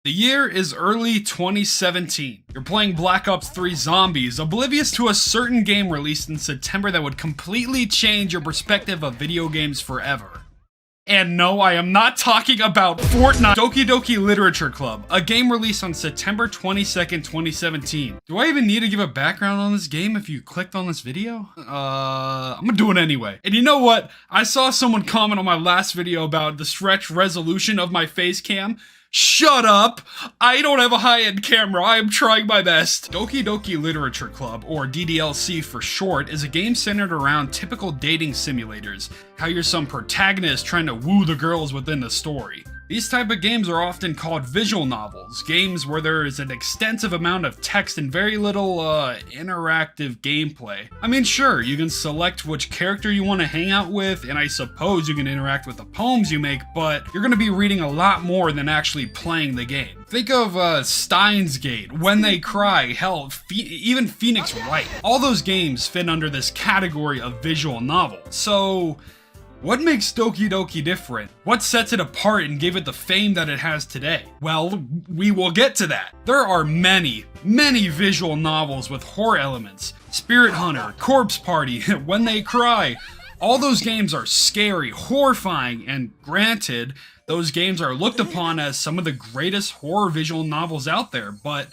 The year is early 2017. You're playing Black Ops 3 Zombies, oblivious to a certain game released in September that would completely change your perspective of video games forever. And no, I am not talking about Fortnite. Doki Doki Literature Club, a game released on September 22nd, 2017. Do I even need to give a background on this game if you clicked on this video? I'm gonna do it anyway. And you know what? I saw someone comment on my last video about the stretch resolution of my face cam. Shut up! I don't have a high-end camera, I am trying my best. Doki Doki Literature Club, or ddlc for short, is a game centered around typical dating simulators. How you're some protagonist trying to woo the girls within the story. These type of games are often called visual novels, games where there is an extensive amount of text and very little, interactive gameplay. I mean, sure, you can select which character you want to hang out with, and I suppose you can interact with the poems you make, but you're gonna be reading a lot more than actually playing the game. Think of, Steins Gate, When They Cry, hell, even Phoenix Wright. All those games fit under this category of visual novel. So, what makes Doki Doki different? What sets it apart and gave it the fame that it has today? Well, we will get to that. There are many visual novels with horror elements. Spirit Hunter, Corpse Party, When They Cry. All those games are scary, horrifying, and granted, those games are looked upon as some of the greatest horror visual novels out there, but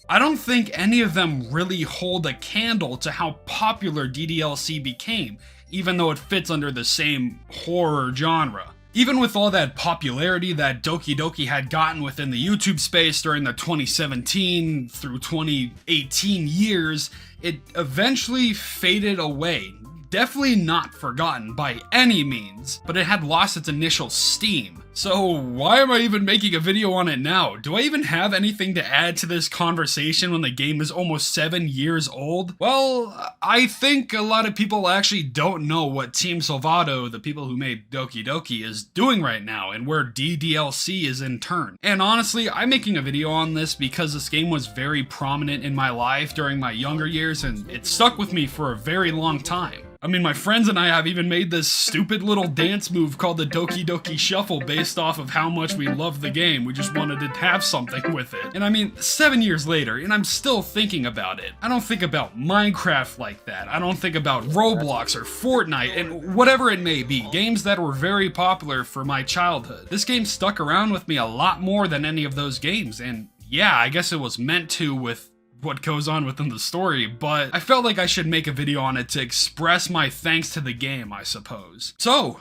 I don't think any of them really hold a candle to how popular ddlc became, even though it fits under the same horror genre. Even with all that popularity that Doki Doki had gotten within the YouTube space during the 2017 through 2018 years, it eventually faded away. Definitely not forgotten by any means, but it had lost its initial steam. So why am I even making a video on it now? Do I even have anything to add to this conversation when the game is almost 7 years old? Well, I think a lot of people actually don't know what Team Salvato, the people who made Doki Doki, is doing right now and where ddlc is in turn. And honestly, I'm making a video on this because this game was very prominent in my life during my younger years and it stuck with me for a very long time. I mean, my friends and I have even made this stupid little dance move called the Doki Doki Shuffle based off of how much we love the game. We just wanted to have something with it. And I mean, 7 years later, and I'm still thinking about it. I don't think about Minecraft like that. I don't think about Roblox or Fortnite and whatever it may be. Games that were very popular for my childhood. This game stuck around with me a lot more than any of those games. And yeah, I guess it was meant to with what goes on within the story, but I felt like I should make a video on it to express my thanks to the game, I suppose. So,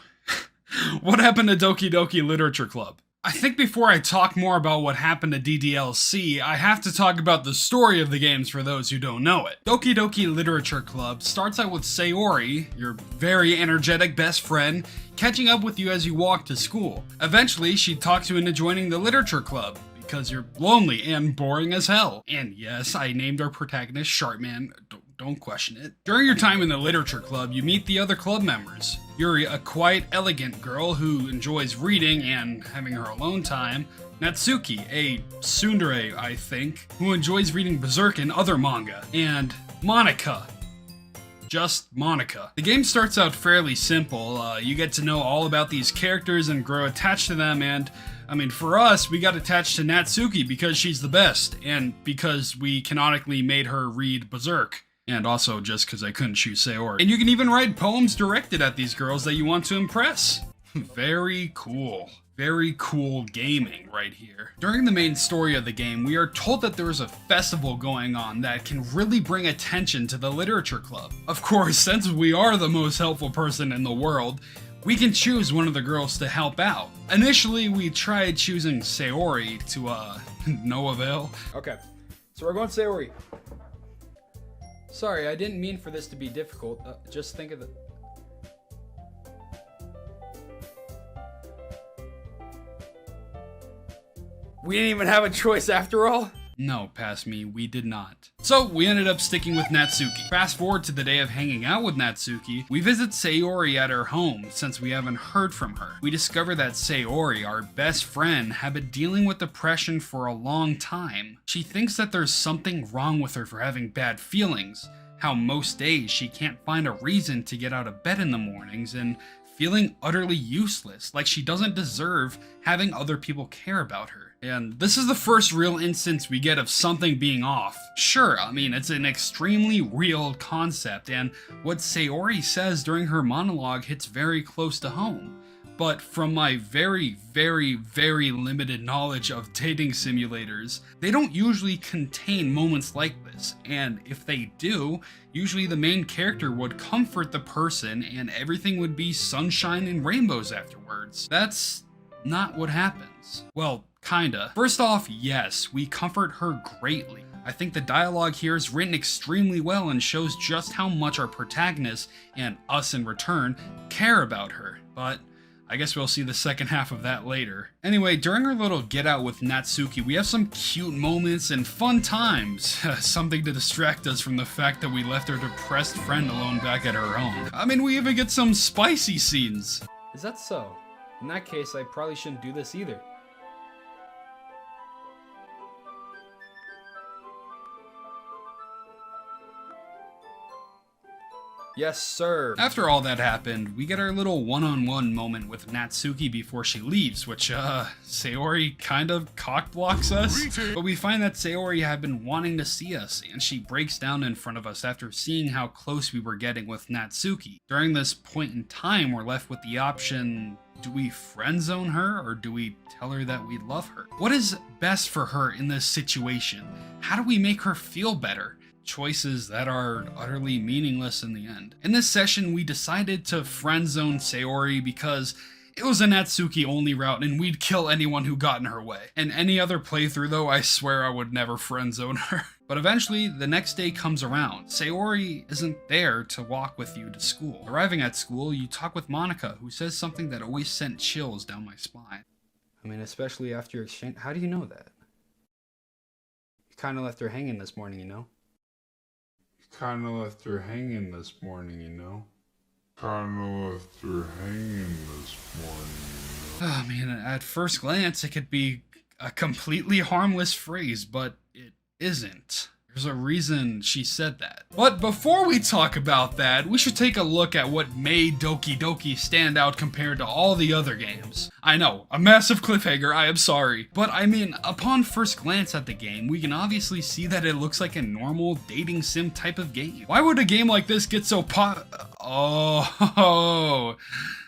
what happened to Doki Doki Literature Club? I think before I talk more about what happened to ddlc, I have to talk about the story of the games for those who don't know it. Doki Doki Literature Club starts out with Sayori, your very energetic best friend, catching up with you as you walk to school. Eventually, she talks you into joining the literature club, because you're lonely and boring as hell. And yes, I named our protagonist Sharpman, don't question it. During your time in the literature club, you meet the other club members. Yuri, a quiet, elegant girl who enjoys reading and having her alone time. Natsuki, a tsundere, I think, who enjoys reading Berserk and other manga. And Monica. Just Monica. The game starts out fairly simple. You get to know all about these characters and grow attached to them, and I mean, for us, we got attached to Natsuki because she's the best, and because we canonically made her read Berserk. And also just because I couldn't choose Sayori. And you can even write poems directed at these girls that you want to impress. Very cool. Very cool gaming right here. During the main story of the game, we are told that there is a festival going on that can really bring attention to the literature club. Of course, since we are the most helpful person in the world, we can choose one of the girls to help out. Initially, we tried choosing Sayori to, no avail. Okay, so we're going Sayori. Sorry, I didn't mean for this to be difficult. Just think of it. We didn't even have a choice after all? No, past me, we did not. So, we ended up sticking with Natsuki. Fast forward to the day of hanging out with Natsuki, we visit Sayori at her home since we haven't heard from her. We discover that Sayori, our best friend, had been dealing with depression for a long time. She thinks that there's something wrong with her for having bad feelings, how most days she can't find a reason to get out of bed in the mornings, and feeling utterly useless, like she doesn't deserve having other people care about her. And this is the first real instance we get of something being off. Sure, I mean, it's an extremely real concept, and what Sayori says during her monologue hits very close to home. But from my very, very, very limited knowledge of dating simulators, they don't usually contain moments like this, and if they do, usually the main character would comfort the person and everything would be sunshine and rainbows afterwards. That's not what happens. Well, kinda. First off, yes, we comfort her greatly. I think the dialogue here is written extremely well and shows just how much our protagonist, and us in return, care about her, but I guess we'll see the second half of that later. Anyway, during our little get out with Natsuki, we have some cute moments and fun times. Something to distract us from the fact that we left our depressed friend alone back at her home. I mean, we even get some spicy scenes. Is that so? In that case, I probably shouldn't do this either. Yes, sir. After all that happened, we get our little one-on-one moment with Natsuki before she leaves, which, Sayori kind of cock-blocks us. But we find that Sayori had been wanting to see us, and she breaks down in front of us after seeing how close we were getting with Natsuki. During this point in time, we're left with the option, do we friend zone her, or do we tell her that we love her? What is best for her in this situation? How do we make her feel better? Choices that are utterly meaningless in the end. In this session, we decided to friend zone Sayori because it was a Natsuki only route and we'd kill anyone who got in her way. In any other playthrough though, I swear I would never friend zone her. But eventually, the next day comes around. Sayori isn't there to walk with you to school. Arriving at school, you talk with Monica, who says something that always sent chills down my spine. I mean, especially after your exchange. How do you know that? You kind of left her hanging this morning, you know? Kinda left her hanging this morning, you know? Kinda left her hanging this morning, you know? Oh man, at first glance, it could be a completely harmless phrase, but it isn't. There's a reason she said that. But before we talk about that, we should take a look at what made Doki Doki stand out compared to all the other games. I know, a massive cliffhanger, I am sorry. But I mean, upon first glance at the game, we can obviously see that it looks like a normal dating sim type of game. Why would a game like this get so Oh,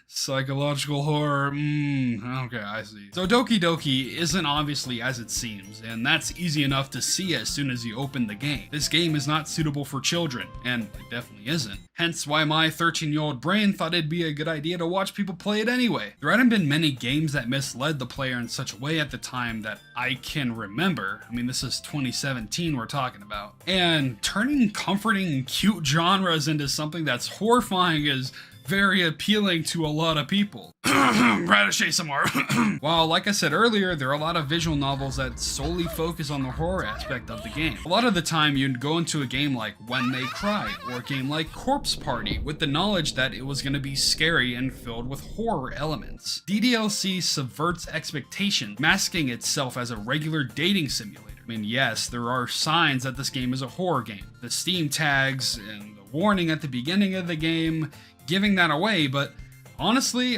psychological horror, okay, I see. So Doki Doki isn't obviously as it seems, and that's easy enough to see as soon as you open the game. This game is not suitable for children, and it definitely isn't. Hence why my 13-year-old brain thought it'd be a good idea to watch people play it anyway. There hadn't been many games that misled the player in such a way at the time that I can remember. I mean, this is 2017 we're talking about. And turning comforting, cute genres into something that's horrifying is very appealing to a lot of people. Radish ASMR. While, like I said earlier, there are a lot of visual novels that solely focus on the horror aspect of the game. A lot of the time, you'd go into a game like When They Cry, or a game like Corpse Party, with the knowledge that it was going to be scary and filled with horror elements. ddlc subverts expectations, masking itself as a regular dating simulator. I mean, yes, there are signs that this game is a horror game. The Steam tags and the warning at the beginning of the game giving that away, but honestly,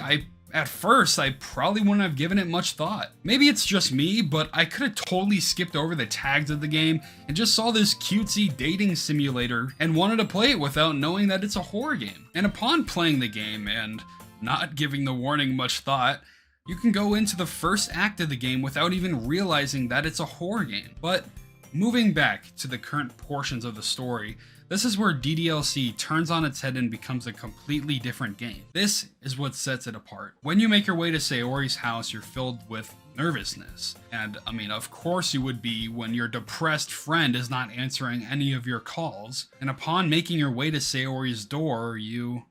at first, I probably wouldn't have given it much thought. Maybe it's just me, but I could have totally skipped over the tags of the game and just saw this cutesy dating simulator and wanted to play it without knowing that it's a horror game. And upon playing the game and not giving the warning much thought, you can go into the first act of the game without even realizing that it's a horror game. But moving back to the current portions of the story, this is where ddlc turns on its head and becomes a completely different game. This is what sets it apart. When you make your way to Sayori's house, you're filled with nervousness. And I mean, of course you would be when your depressed friend is not answering any of your calls. And upon making your way to Sayori's door, you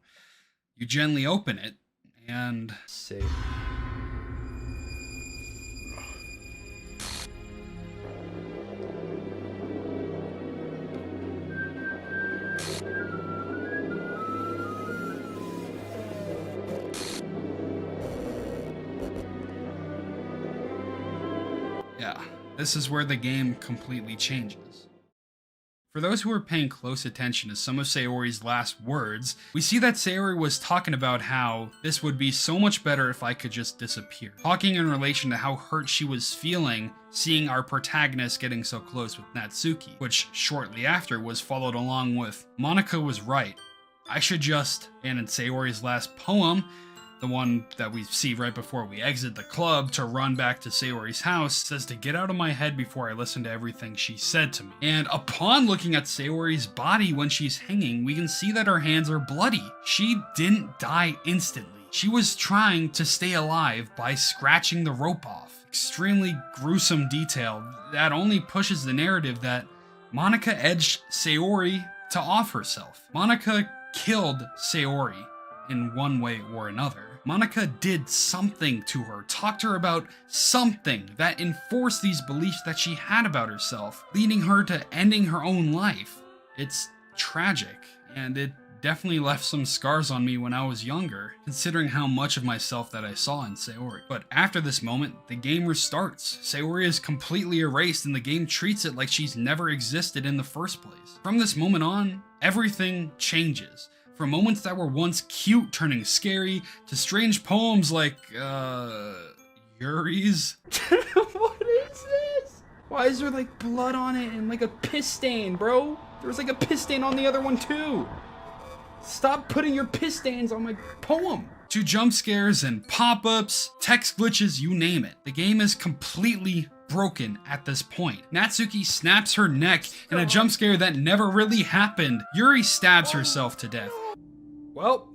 gently open it and Say. yeah, this is where the game completely changes. For those who are paying close attention to some of Sayori's last words, we see that Sayori was talking about how this would be so much better if I could just disappear. Talking in relation to how hurt she was feeling seeing our protagonist getting so close with Natsuki, which shortly after was followed along with, Monika was right. I should just, and in Sayori's last poem, the one that we see right before we exit the club to run back to Sayori's house, says to get out of my head before I listen to everything she said to me. And upon looking at Sayori's body when she's hanging, we can see that her hands are bloody. She didn't die instantly. She was trying to stay alive by scratching the rope off. Extremely gruesome detail that only pushes the narrative that Monika edged Sayori to off herself. Monika killed Sayori in one way or another. Monika did something to her, talked to her about something that enforced these beliefs that she had about herself, leading her to ending her own life. It's tragic, and it definitely left some scars on me when I was younger, considering how much of myself that I saw in Sayori. But after this moment, the game restarts. Sayori is completely erased and the game treats it like she's never existed in the first place. From this moment on, everything changes. From moments that were once cute turning scary, to strange poems like, Yuri's. What is this? Why is there like blood on it and like a piss stain, bro? There was like a piss stain on the other one too. Stop putting your piss stains on my poem. To jump scares and pop-ups, text glitches, you name it. The game is completely broken at this point. Natsuki snaps her neck in a jump scare that never really happened. Yuri stabs herself to death. Well,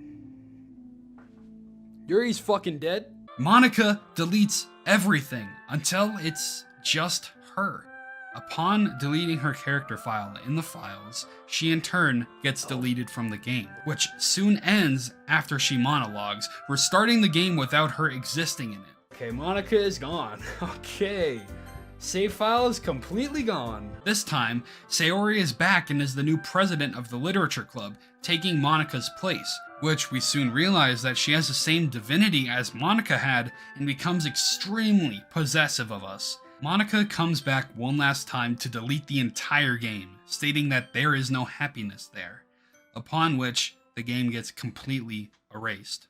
Yuri's fucking dead. Monika deletes everything until it's just her. Upon deleting her character file in the files, she in turn gets deleted from the game, which soon ends after she monologues, restarting the game without her existing in it. Okay, Monika is gone. Okay. Save file is completely gone. This time, Sayori is back and is the new president of the Literature Club, taking Monika's place, which we soon realize that she has the same divinity as Monika had and becomes extremely possessive of us. Monika comes back one last time to delete the entire game, stating that there is no happiness there, upon which the game gets completely erased.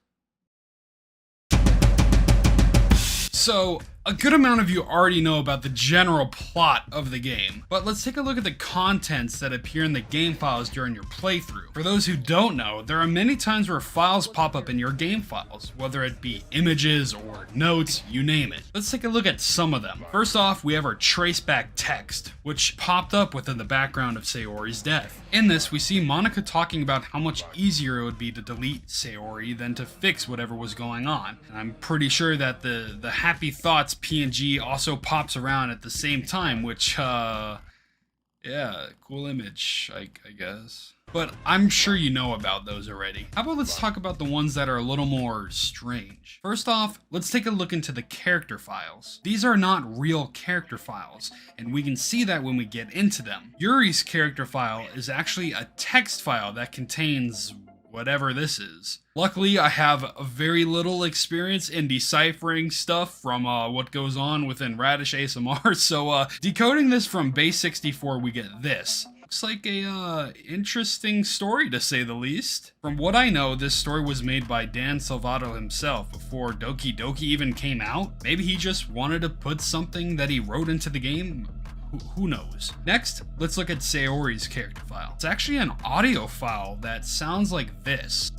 So, a good amount of you already know about the general plot of the game, but let's take a look at the contents that appear in the game files during your playthrough. For those who don't know, there are many times where files pop up in your game files, whether it be images or notes, you name it. Let's take a look at some of them. First off, we have our traceback text, which popped up within the background of Sayori's death. In this, we see Monika talking about how much easier it would be to delete Sayori than to fix whatever was going on. And I'm pretty sure that the happy thoughts PNG also pops around at the same time, which, yeah, cool image, I guess. But I'm sure you know about those already. How about let's talk about the ones that are a little more strange. First off, let's take a look into the character files. These are not real character files, and we can see that when we get into them. Yuri's character file is actually a text file that contains whatever this is. Luckily, I have very little experience in deciphering stuff from what goes on within Radish ASMR, so decoding this from base 64, we get this. Looks like a interesting story, to say the least. From what I know, this story was made by Dan Salvato himself before Doki Doki even came out. Maybe he just wanted to put something that he wrote into the game. Who knows? Next, let's look at Sayori's character file. It's actually an audio file that sounds like this.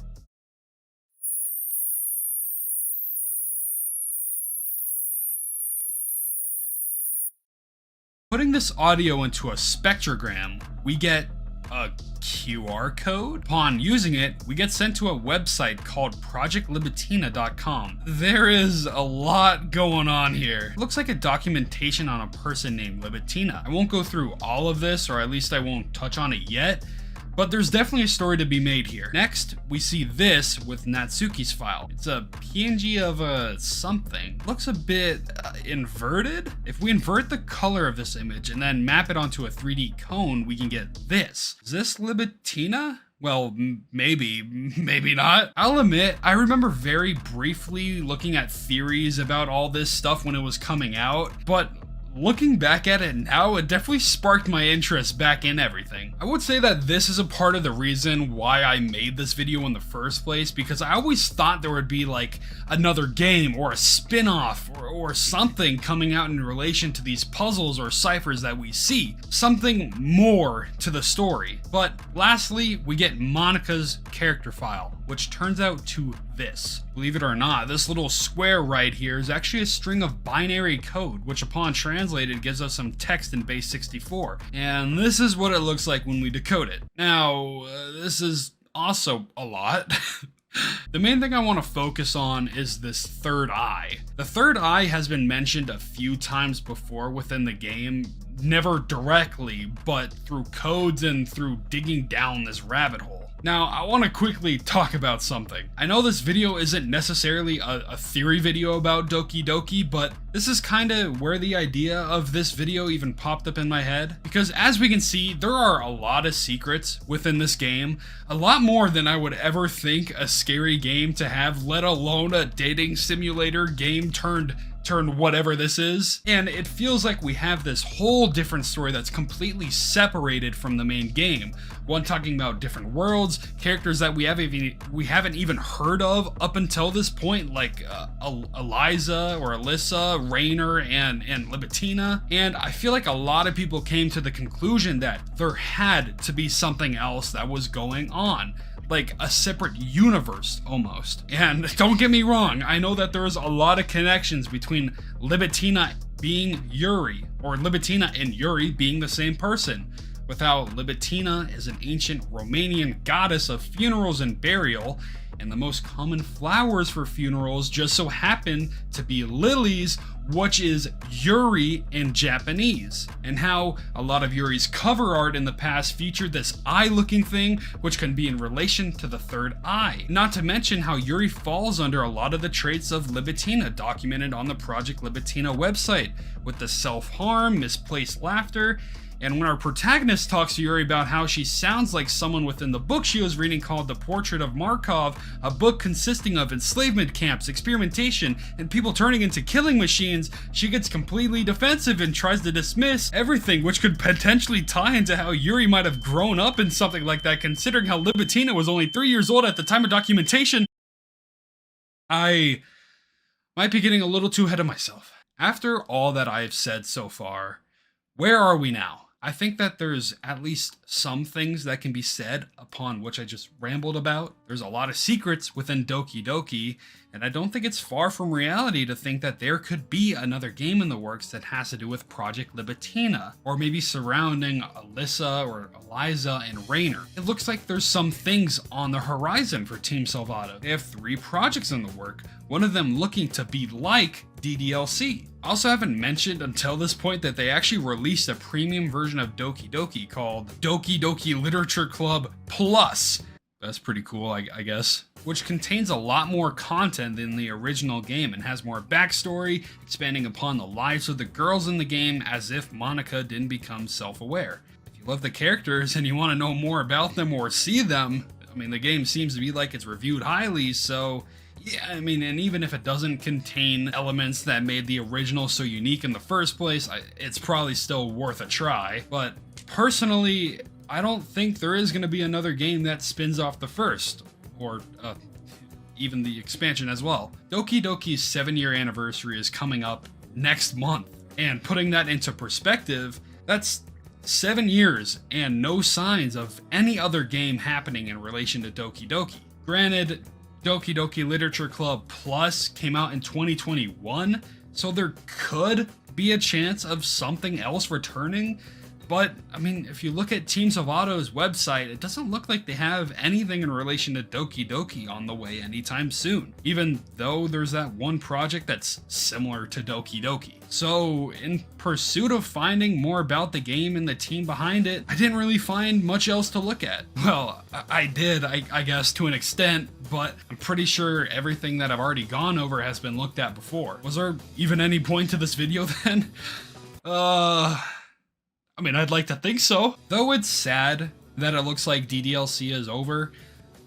Putting this audio into a spectrogram, we get a QR code. Upon using it, we get sent to a website called projectlibitina.com. There is a lot going on here. It looks like a documentation on a person named Libitina. I won't go through all of this, or at least I won't touch on it yet, but there's definitely a story to be made here. Next, we see this with Natsuki's file. It's a PNG of something. Looks a bit inverted. If we invert the color of this image and then map it onto a 3D cone, we can get this. Is this Libitina? Well, maybe not. I'll admit, I remember very briefly looking at theories about all this stuff when it was coming out, but looking back at it now, it definitely sparked my interest back in everything. I would say that this is a part of the reason why I made this video in the first place, because I always thought there would be like another game or a spin-off or something coming out in relation to these puzzles or ciphers that we see. Something more to the story. But lastly, we get Monica's character file, which turns out to this. Believe it or not, this little square right here is actually a string of binary code, which upon translated gives us some text in base 64. And this is what it looks like when we decode it. Now, this is also a lot. The main thing I want to focus on is this third eye. The third eye has been mentioned a few times before within the game, never directly, but through codes and through digging down this rabbit hole. Now, I want to quickly talk about something. I know this video isn't necessarily a theory video about Doki Doki, but this is kind of where the idea of this video even popped up in my head. Because as we can see, there are a lot of secrets within this game, a lot more than I would ever think a scary game to have, let alone a dating simulator game turned whatever this is. And it feels like we have this whole different story that's completely separated from the main game. One talking about different worlds, characters that we haven't even heard of up until this point, like Eliza or Alyssa, Rainer, and Libitina. And I feel like a lot of people came to the conclusion that there had to be something else that was going on. Like a separate universe almost. And don't get me wrong, I know that there is a lot of connections between Libitina being Yuri, or Libitina and Yuri being the same person. With how Libitina is an ancient Romanian goddess of funerals and burial, and the most common flowers for funerals just so happen to be lilies, which is Yuri in Japanese, and how a lot of Yuri's cover art in the past featured this eye-looking thing, which can be in relation to the third eye. Not to mention how Yuri falls under a lot of the traits of Libitina documented on the Project Libitina website, with the self-harm, misplaced laughter. And when our protagonist talks to Yuri about how she sounds like someone within the book she was reading called The Portrait of Markov, a book consisting of enslavement camps, experimentation, and people turning into killing machines, she gets completely defensive and tries to dismiss everything, which could potentially tie into how Yuri might have grown up in something like that, considering how Libitina was only 3 years old at the time of documentation. I might be getting a little too ahead of myself. After all that I have said so far, where are we now? I think that there's at least some things that can be said upon which I just rambled about. There's a lot of secrets within Doki Doki, and I don't think it's far from reality to think that there could be another game in the works that has to do with Project Libitina, or maybe surrounding Alyssa or Eliza and Rainer. It looks like there's some things on the horizon for Team Salvato. They have 3 projects in the work, one of them looking to be like ddlc. I also haven't mentioned until this point that they actually released a premium version of Doki Doki called Doki Doki Literature Club Plus. That's pretty cool, I guess. Which contains a lot more content than the original game and has more backstory, expanding upon the lives of the girls in the game as if Monica didn't become self-aware. If you love the characters and you want to know more about them or see them, I mean, the game seems to be like it's reviewed highly, so yeah, I mean, and even if it doesn't contain elements that made the original so unique in the first place, it's probably still worth a try. But personally, I don't think there is going to be another game that spins off the first, or even the expansion as well. Doki Doki's 7-year anniversary is coming up next month, and putting that into perspective, that's 7 years and no signs of any other game happening in relation to Doki Doki. Granted, Doki Doki Literature Club Plus came out in 2021, so there could be a chance of something else returning. But, I mean, if you look at Team Salvato's website, it doesn't look like they have anything in relation to Doki Doki on the way anytime soon, even though there's that one project that's similar to Doki Doki. So, in pursuit of finding more about the game and the team behind it, I didn't really find much else to look at. Well, I did, I guess, to an extent, but I'm pretty sure everything that I've already gone over has been looked at before. Was there even any point to this video then? I mean, I'd like to think so. Though it's sad that it looks like ddlc is over,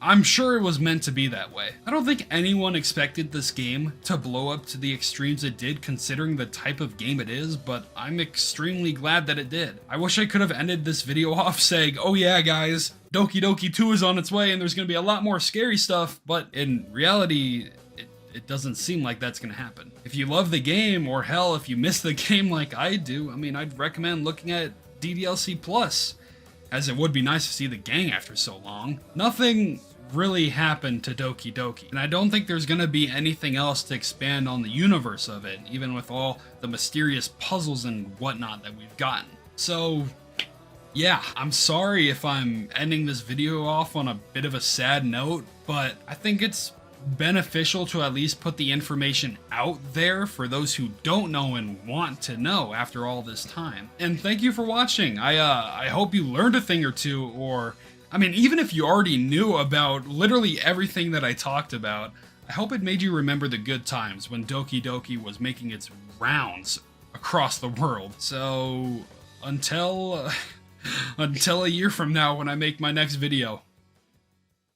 I'm sure it was meant to be that way. I don't think anyone expected this game to blow up to the extremes it did considering the type of game it is, but I'm extremely glad that it did. I wish I could have ended this video off saying, oh yeah guys, Doki Doki 2 is on its way and there's gonna be a lot more scary stuff, but in reality, it doesn't seem like that's gonna happen. If you love the game, or hell, if you miss the game like I do, I mean, I'd recommend looking at ddlc Plus, as it would be nice to see the gang after so long. Nothing really happened to Doki Doki, and I don't think there's gonna be anything else to expand on the universe of it, even with all the mysterious puzzles and whatnot that we've gotten. So, yeah, I'm sorry if I'm ending this video off on a bit of a sad note, but I think it's beneficial to at least put the information out there for those who don't know and want to know after all this time. And thank you for watching. I hope you learned a thing or two, or I mean, even if you already knew about literally everything that I talked about, I hope it made you remember the good times when Doki Doki was making its rounds across the world. So until a year from now when I make my next video,